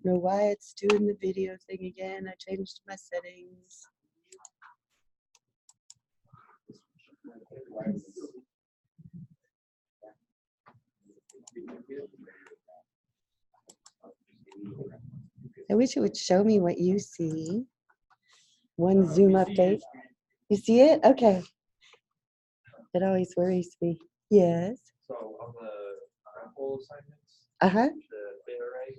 Know why it's doing the video thing again. I changed my settings. I wish it would show me what you see. One Zoom update. You see it? Okay. It always worries me. Yes. So on the sample assignments, Uh-huh. the bit array,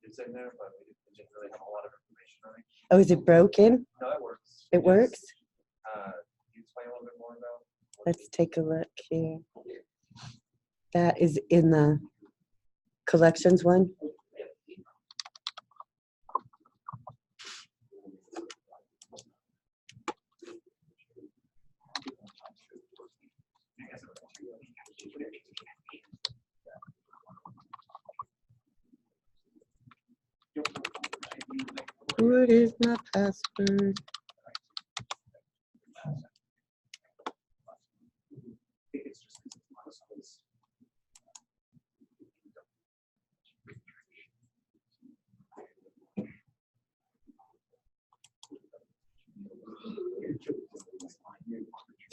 it's in there, but we didn't really have a lot of information on it. Oh, is it broken? No, it works. It works? Can you explain a little bit more about? Let's take a look here. That is in the collections one. What is my password?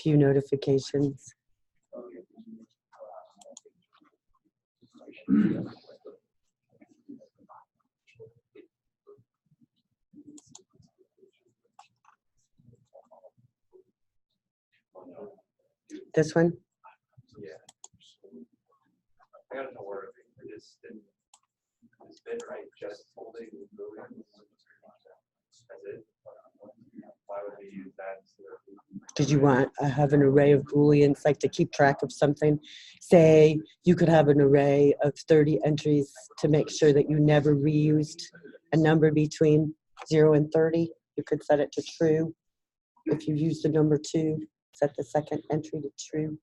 Few notifications. This one? Yeah. I gotta know where it is. This bit, right? Just holding Boolean. That's it. Why would we use that? Did you want to have an array of Booleans, like to keep track of something? Say you could have an array of 30 entries to make sure that you never reused a number between 0 and 30. You could set it to true. If you use the number 2, set the second entry to true.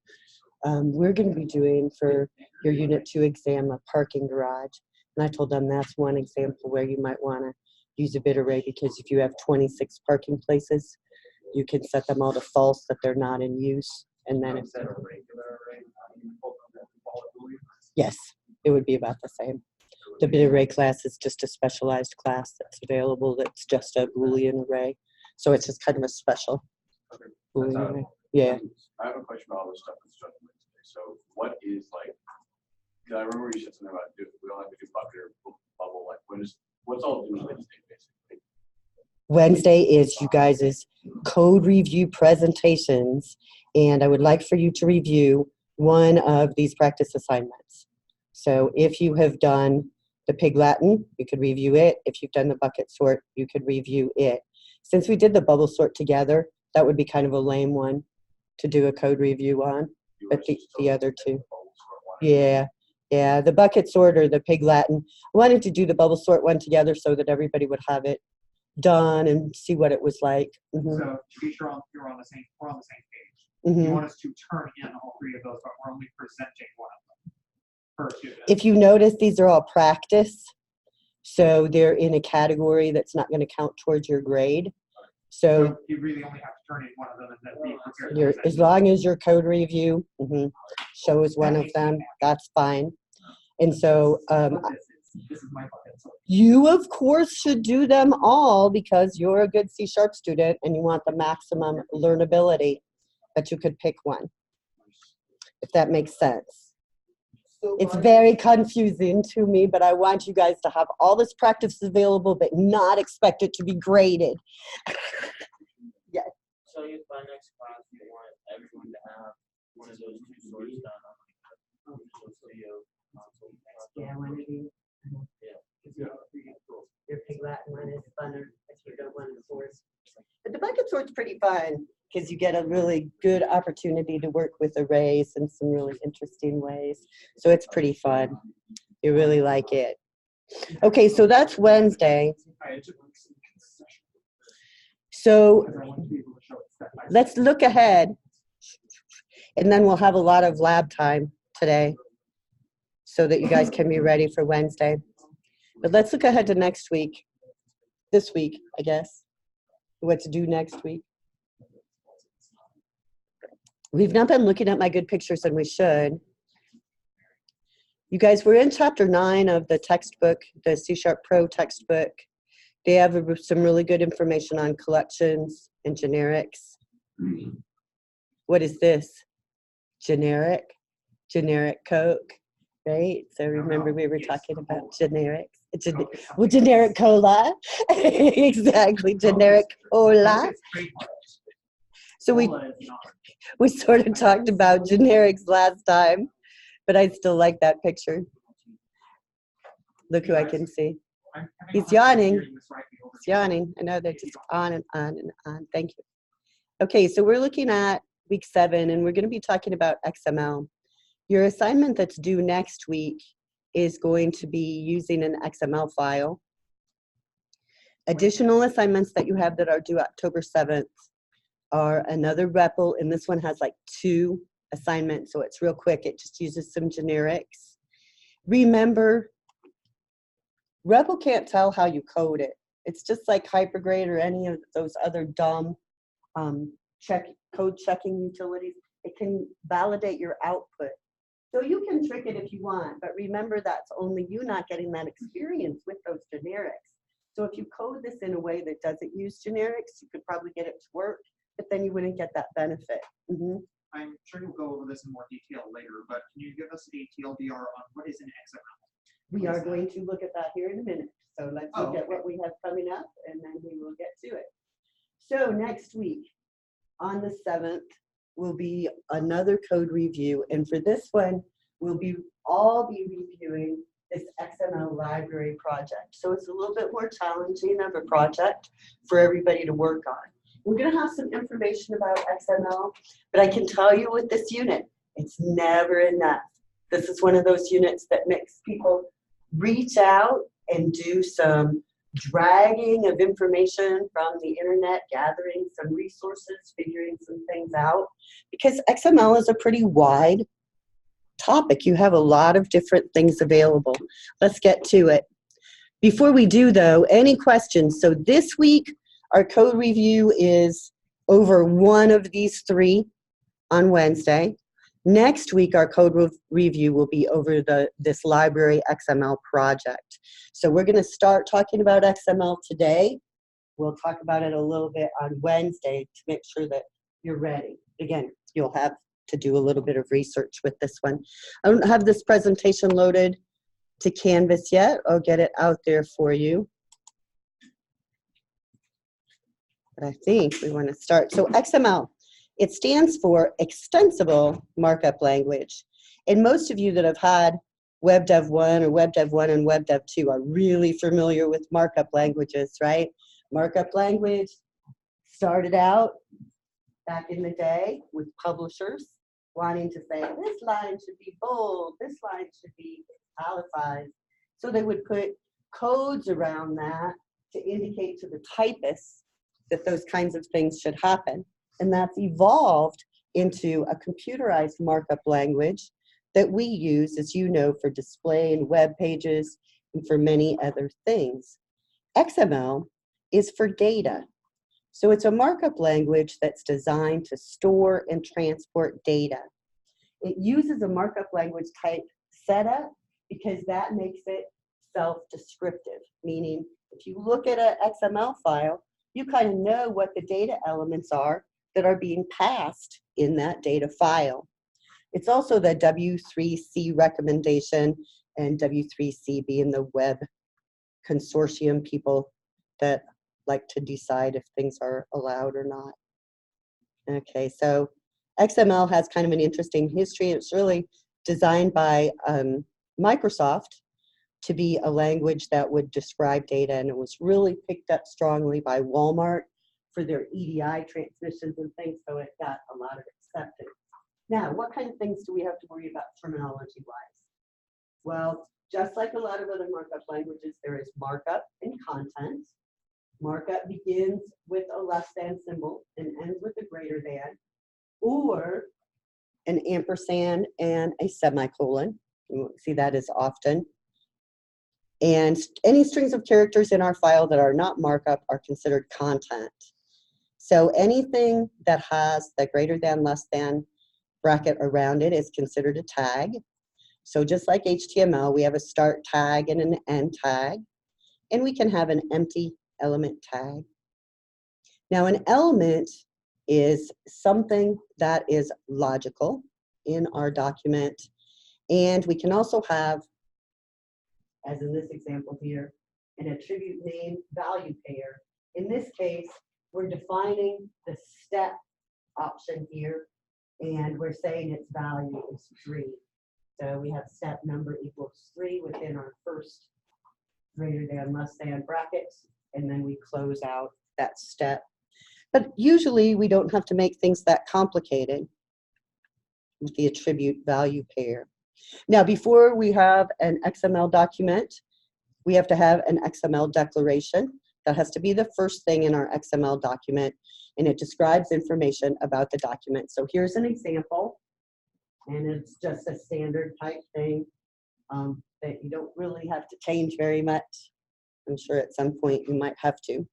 We're going to be doing for your Unit 2 exam a parking garage. And I told them that's one example where you might want to use a bit array, because if you have 26 parking places, you can set them all to false that they're not in use. And then Is that a regular array? Yes, it would be about the same. The bit array class is just a specialized class that's available that's just a Boolean array. So it's just kind of a special Boolean array. Yeah. I have a question about all this stuff that's done Wednesday. So what is like, I remember you said something about we don't have to do bucket or bubble. Like what's all due Wednesday basically? Wednesday is you guys' code review presentations, and I would like for you to review one of these practice assignments. So if you have done the Pig Latin, you could review it. If you've done the bucket sort, you could review it. Since we did the bubble sort together, that would be kind of a lame one to do a code review on, but the other two. Yeah, the bucket sort or the Pig Latin. I wanted to do the bubble sort one together so that everybody would have it done and see what it was like. Mm-hmm. So to be sure we're on the same page. Mm-hmm. You want us to turn in all 3 of those, but we're only presenting one of them per student. If you notice, these are all practice, so they're in a category that's not going to count towards your grade. So you really only have to turn in one of them and then be prepared. as long as your code review shows one of them, that's fine. And so this is my bucket. you, of course, should do them all because you're a good C# student and you want the maximum learnability, but you could pick one, if that makes sense. It's very confusing to me, but I want you guys to have all this practice available, but not expect it to be graded. Yes. So by next class, you want everyone to have one of those 2 sorts done. Yeah, one of these. Your Pig Latin one is funner if you don't want to source. But the bucket sort's pretty fun because you get a really good opportunity to work with arrays in some really interesting ways. So it's pretty fun. You really like it. Okay, so that's Wednesday. So let's look ahead. And then we'll have a lot of lab time today so that you guys can be ready for Wednesday. But let's look ahead to next week. This week, I guess. What to do next week. We've not been looking at my good pictures, and we should. You guys, we're in chapter 9 of the textbook, the C# Pro textbook. They have some really good information on collections and generics. What is this? Generic Coke, right? So remember we were talking about generics. Well, generic cola. Exactly, generic cola. So we sort of talked about generics last time, but I still like that picture. Look who I can see. He's yawning. He's yawning. I know they're just on and on and on. Thank you. Okay, so we're looking at week 7, and we're going to be talking about XML. Your assignment that's due next week is going to be using an XML file. Additional assignments that you have that are due October 7th are another REPL, and this one has like 2 assignments, so it's real quick. It just uses some generics. Remember, REPL can't tell how you code it. It's just like Hypergrade or any of those other dumb code checking utilities. It can validate your output. So you can trick it if you want, but remember that's only you not getting that experience with those generics. So if you code this in a way that doesn't use generics, you could probably get it to work, but then you wouldn't get that benefit. I'm sure you'll go over this in more detail later, but can you give us a TLDR on what is an XML? We are going to look at that here in a minute. So let's look at what we have coming up, and then we will get to it. So next week, on the 7th, will be another code review, and for this one, we'll all be reviewing this XML library project. So it's a little bit more challenging of a project for everybody to work on. We're going to have some information about XML, but I can tell you with this unit, it's never enough. This is one of those units that makes people reach out and do some dragging of information from the internet, gathering some resources, figuring some things out, because XML is a pretty wide topic. You have a lot of different things available. Let's get to it. Before we do though, any questions? So this week, our code review is over one of these 3 on Wednesday. Next week, our code review will be over this library XML project. So we're going to start talking about XML today. We'll talk about it a little bit on Wednesday to make sure that you're ready. Again, you'll have to do a little bit of research with this one. I don't have this presentation loaded to Canvas yet. I'll get it out there for you. But I think we want to start. So XML. It stands for Extensible Markup Language. And most of you that have had WebDev 1 or WebDev 1 and WebDev 2 are really familiar with markup languages, right? Markup language started out back in the day with publishers wanting to say, this line should be bold, this line should be italicized. So they would put codes around that to indicate to the typists that those kinds of things should happen. And that's evolved into a computerized markup language that we use, as you know, for display and web pages and for many other things. XML is for data. So it's a markup language that's designed to store and transport data. It uses a markup language type setup because that makes it self-descriptive, meaning if you look at an XML file, you kind of know what the data elements are that are being passed in that data file. It's also the W3C recommendation, and W3C being the web consortium people that like to decide if things are allowed or not. Okay, so XML has kind of an interesting history. It's really designed by Microsoft to be a language that would describe data, and it was really picked up strongly by Walmart for their EDI transmissions and things, so it got a lot of acceptance. Now, what kind of things do we have to worry about terminology-wise? Well, just like a lot of other markup languages, there is markup and content. Markup begins with a less than symbol and ends with a greater than, or an ampersand and a semicolon. You won't see that as often. And any strings of characters in our file that are not markup are considered content. So anything that has the greater than, less than bracket around it is considered a tag. So just like HTML, we have a start tag and an end tag, and we can have an empty element tag. Now, an element is something that is logical in our document, and we can also have, as in this example here, an attribute name value pair. In this case, we're defining the step option here, and we're saying its value is 3. So we have step number equals 3 within our first greater than, less than brackets, and then we close out that step. But usually we don't have to make things that complicated with the attribute value pair. Now, before we have an XML document, we have to have an XML declaration. That has to be the first thing in our XML document, and it describes information about the document. So here's an example, and it's just a standard type thing that you don't really have to change very much. I'm sure at some point you might have to.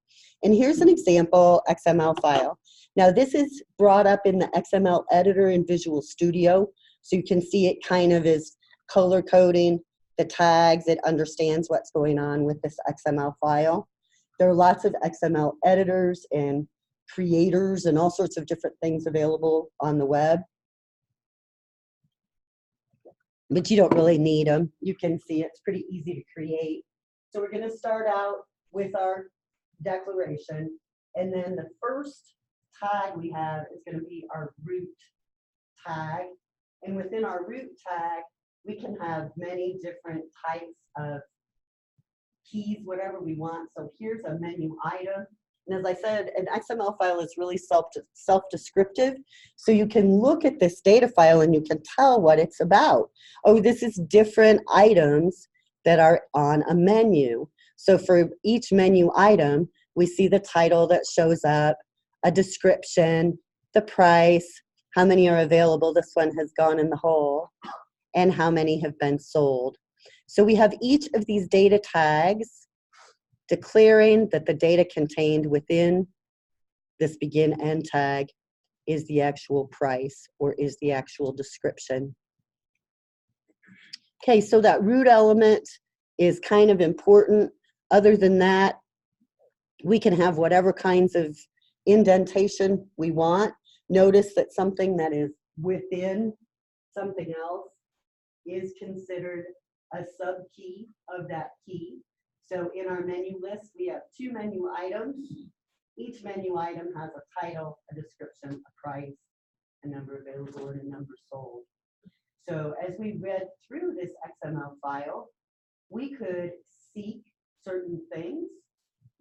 And here's an example XML file. Now this is brought up in the XML Editor in Visual Studio, so you can see it kind of is color coding the tags. It understands what's going on with this XML file. There are lots of XML editors and creators and all sorts of different things available on the web, but you don't really need them. You can see it's pretty easy to create. So we're going to start out with our declaration, and then the first tag we have is going to be our root tag. And within our root tag, we can have many different types of keys, whatever we want. So here's a menu item. And as I said, an XML file is really self-descriptive. So you can look at this data file and you can tell what it's about. Oh, this is different items that are on a menu. So for each menu item, we see the title that shows up, a description, the price, how many are available, this one has gone in the hole, and how many have been sold. So we have each of these data tags declaring that the data contained within this begin end tag is the actual price or is the actual description. Okay, so that root element is kind of important. Other than that, we can have whatever kinds of indentation we want. Notice that something that is within something else is considered a subkey of that key. So in our menu list, we have 2 menu items. Each menu item has a title, a description, a price, a number available, and a number sold. So as we read through this XML file, we could seek certain things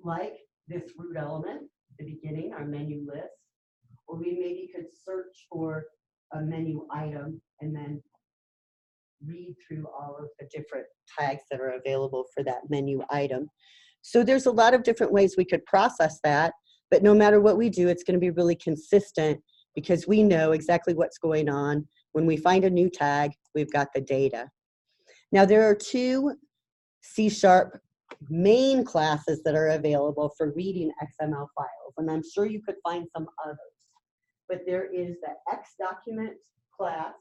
like this root element, the beginning, our menu list, or we maybe could search for a menu item and then read through all of the different tags that are available for that menu item. So there's a lot of different ways we could process that, but no matter what we do, it's going to be really consistent because we know exactly what's going on. When we find a new tag, we've got the data. Now there are 2 C# main classes that are available for reading XML files, and I'm sure you could find some others. But there is the XDocument class.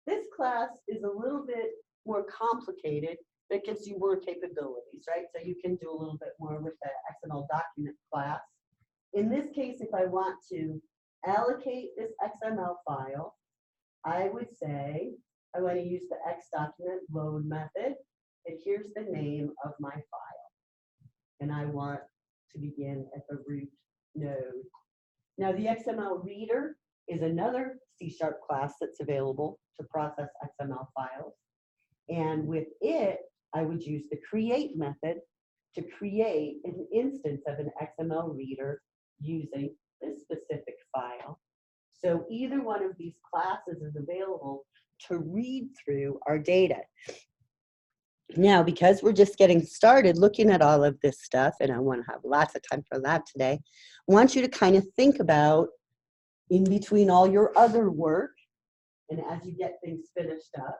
This class is a little bit more complicated, but it gives you more capabilities, right? So you can do a little bit more with the XML document class. In this case, if I want to allocate this XML file, I would say I want to use the XDocument load method, and here's the name of my file. And I want to begin at the root node. Now the XML reader is another C# class that's available to process XML files. And with it, I would use the create method to create an instance of an XML reader using this specific file. So either one of these classes is available to read through our data. Now, because we're just getting started looking at all of this stuff, and I want to have lots of time for that today, I want you to kind of think about, in between all your other work, and as you get things finished up,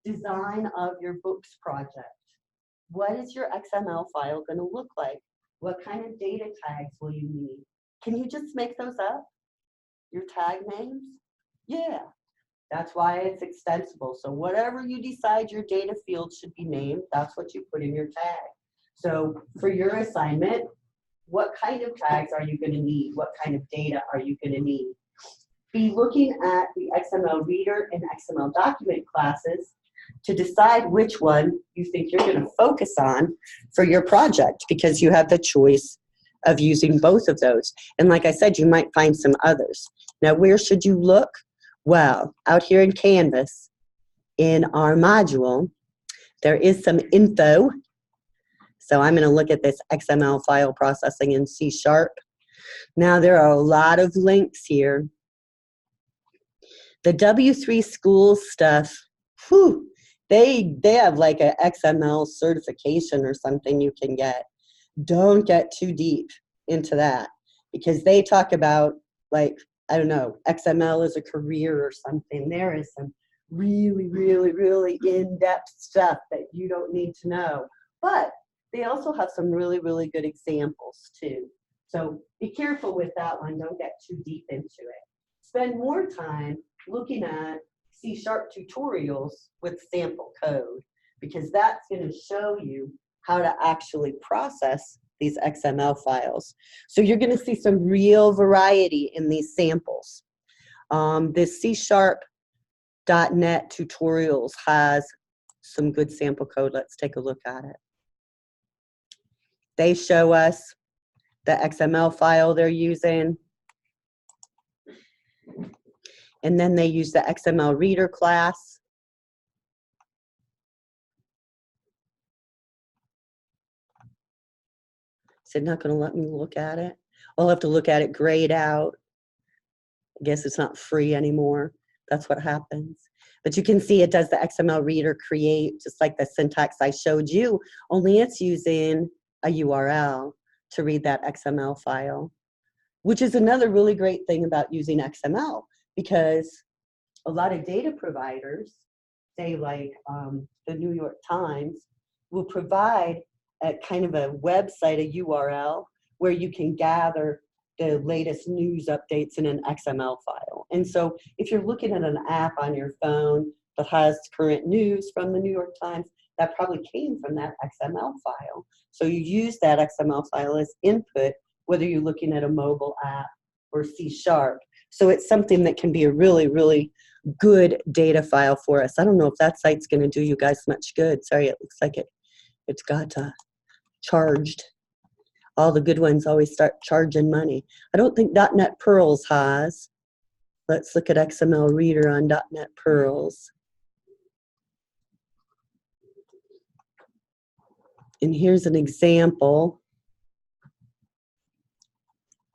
design of your books project. What is your XML file going to look like? What kind of data tags will you need? Can you just make those up? Your tag names? Yeah. That's why it's extensible. So whatever you decide your data field should be named, that's what you put in your tag. So for your assignment, what kind of tags are you going to need? What kind of data are you going to need? Be looking at the XML Reader and XML Document classes to decide which one you think you're going to focus on for your project, because you have the choice of using both of those. And like I said, you might find some others. Now, where should you look? Well, out here in Canvas, in our module, there is some info. So I'm going to look at this XML file processing in C#. Now, there are a lot of links here. The W3 schools stuff, whew, they have like an XML certification or something you can get. Don't get too deep into that, because they talk about, like, I don't know, XML as a career or something. There is some really, really, really in-depth stuff that you don't need to know. But they also have some really, really good examples too. So be careful with that one. Don't get too deep into it. Spend more time looking at C# tutorials with sample code, because that's going to show you how to actually process these XML files. So you're going to see some real variety in these samples. This C#.NET tutorials has some good sample code. Let's take a look at it. They show us the XML file they're using. And then they use the XML Reader class. Is it not going to let me look at it? I'll have to look at it grayed out. I guess it's not free anymore. That's what happens. But you can see it does the XML Reader create, just like the syntax I showed you, only it's using a URL to read that XML file, which is another really great thing about using XML, because a lot of data providers, say like the New York Times, will provide a kind of a website, a URL, where you can gather the latest news updates in an XML file. And so if you're looking at an app on your phone that has current news from the New York Times, that probably came from that XML file. So you use that XML file as input, whether you're looking at a mobile app or C#. So it's something that can be a really, really good data file for us. I don't know if that site's going to do you guys much good. Sorry, it looks like it's got charged. All the good ones always start charging money. I don't think .NET Pearls has. Let's look at XML Reader on .NET Pearls. And here's an example.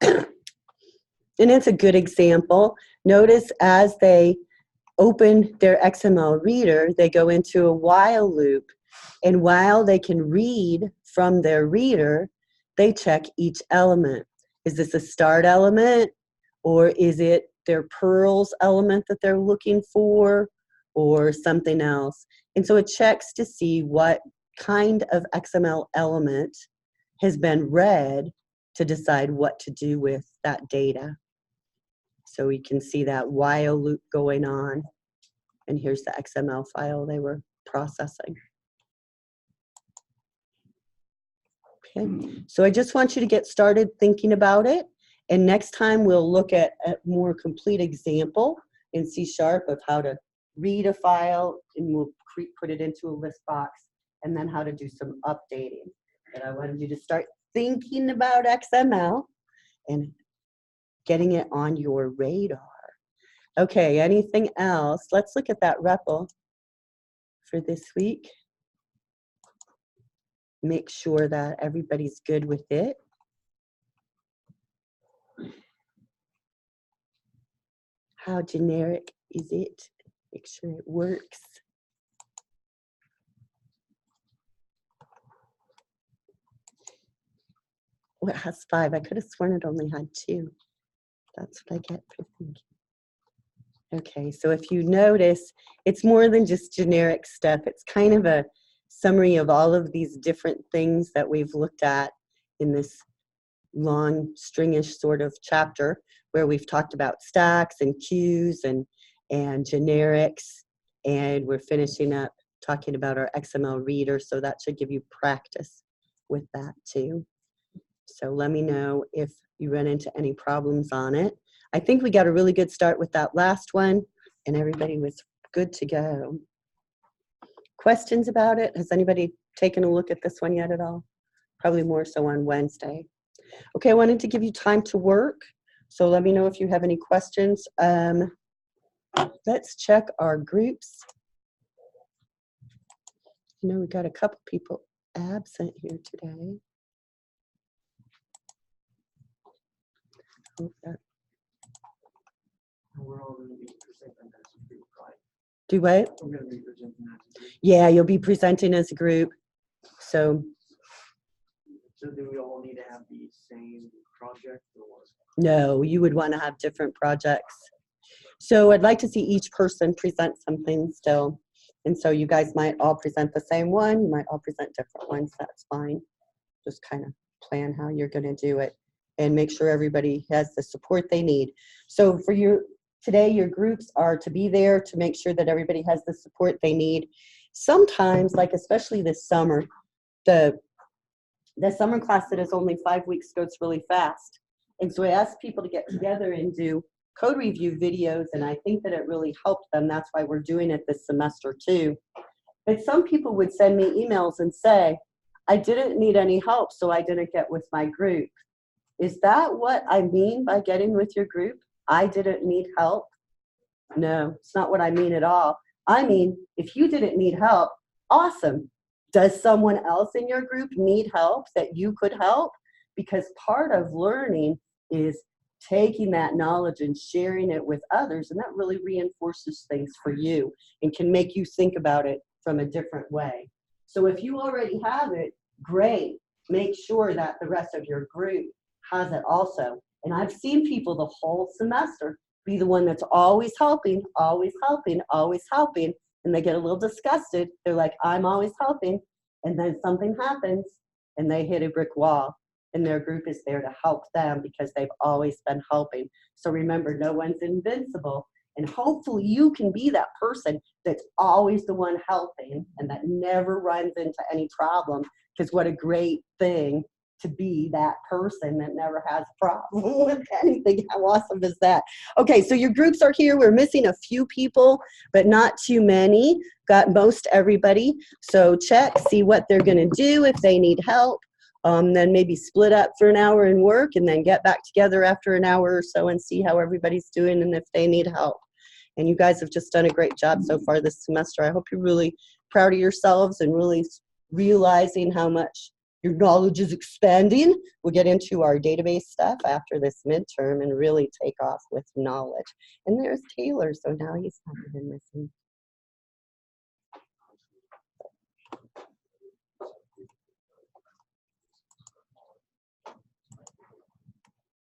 And it's a good example. Notice as they open their XML Reader, they go into a while loop. And while they can read from their reader, they check each element. Is this a start element, or is it their Pearls element that they're looking for, or something else? And so it checks to see what kind of XML element has been read to decide what to do with that data. So we can see that while loop going on. And here's the XML file they were processing. Okay, so I just want you to get started thinking about it. And next time we'll look at a more complete example in C# of how to read a file, and we'll put it into a list box, and then how to do some updating. But I wanted you to start thinking about XML and getting it on your radar. Okay, anything else? Let's look at that REPL for this week. Make sure that everybody's good with it. How generic is it? Make sure it works. Well, it has 5. I could have sworn it only had 2. That's what I get for thinking. Okay, so if you notice, it's more than just generic stuff. It's kind of a summary of all of these different things that we've looked at in this long stringish sort of chapter, where we've talked about stacks and queues and and generics, and we're finishing up talking about our XML reader, so that should give you practice with that too. So let me know if you run into any problems on it. I think we got a really good start with that last one, and everybody was good to go. Questions about it? Has anybody taken a look at this one yet at all? Probably more so on Wednesday. Okay, I wanted to give you time to work, so let me know if you have any questions. Let's check our groups. You know, we got a couple people absent here today. Okay. We're all going to be presenting as a group, right? Do what? We're going to be presenting as a group. Yeah, you'll be presenting as a group. So Do we all need to have the same project or? no, you would want to have different projects. So I'd like to see each person present something still. And so you guys might all present the same one, you might all present different ones, that's fine. Just kind of plan how you're going to do it and make sure everybody has the support they need. So for today, your groups are to be there to make sure that everybody has the support they need. Sometimes, like especially this summer, the summer class that is only 5 weeks goes really fast. And so I asked people to get together and do code review videos, and I think that it really helped them. That's why we're doing it this semester too. But some people would send me emails and say, I didn't need any help, so I didn't get with my group. Is that what I mean by getting with your group? I didn't need help? No, it's not what I mean at all. I mean, if you didn't need help, awesome. Does someone else in your group need help that you could help? Because part of learning is taking that knowledge and sharing it with others, and that really reinforces things for you and can make you think about it from a different way. So if you already have it, great. Make sure that the rest of your group has it also. And I've seen people the whole semester be the one that's always helping, always helping, always helping, and they get a little disgusted. They're like, I'm always helping, and then something happens and they hit a brick wall, and their group is there to help them because they've always been helping. So remember, no one's invincible, and hopefully you can be that person that's always the one helping and that never runs into any problem, because what a great thing to be that person that never has a problem with anything. How awesome is that? Okay, so your groups are here. We're missing a few people, but not too many. Got most everybody. So check, see what they're gonna do if they need help. Then maybe split up for an hour and work, and then get back together after an hour or so and see how everybody's doing and if they need help. And you guys have just done a great job so far this semester. I hope you're really proud of yourselves and really realizing how much your knowledge is expanding. We'll get into our database stuff after this midterm and really take off with knowledge. And there's Taylor, so now he's not even missing.